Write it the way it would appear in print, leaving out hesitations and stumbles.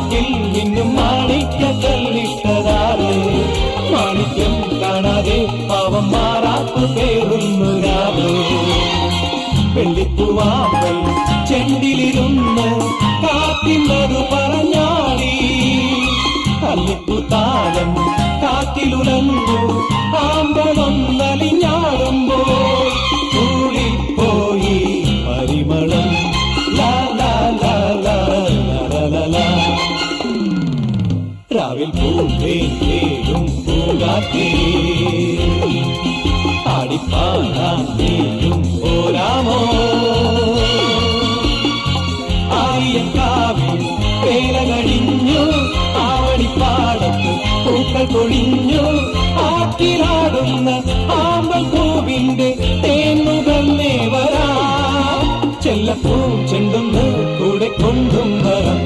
മാറാപ്പിൽ ഇന്നും മാണിക്യ കല്ലിട്ടതാറ്. മാണിക്യം കാണാതെ പാവം മാറാപ്പ് പേറുന്നു രാവ്. വെള്ളിപ്പൂവാമ്പൽ ചെണ്ടിലിരുന്ന് കാത്തിനതു പറഞ്ഞാടി. അല്ലിപ്പൂത്താലം കാറ്റിലുലഞ്ഞു ആമ്പളൊന്നലിഞ്ഞാടുമ്പോൾ കൂടിപ്പോയി പരിമളം. ലാ ലാ ലാ ലാ ലാ ലാ ലാ. രാവിൽ പൂന്തേനും പൂങ്കാറ്റേ ആടിപ്പാടാനും പോരാമോ. ആര്യക്കാവിൽ വേല കഴിഞ്ഞു ആവണിപ്പാടത്ത് പൂക്കൾ കൊഴിഞ്ഞു. ആറ്റിലാടുന്ന ആമ്പൽ പൂവിന്റെ തേന്നുകന്നേ വരാം. ചെല്ലപ്പൂ ചെണ്ടുന്ന് കൂടെ കൊണ്ടും വരാം.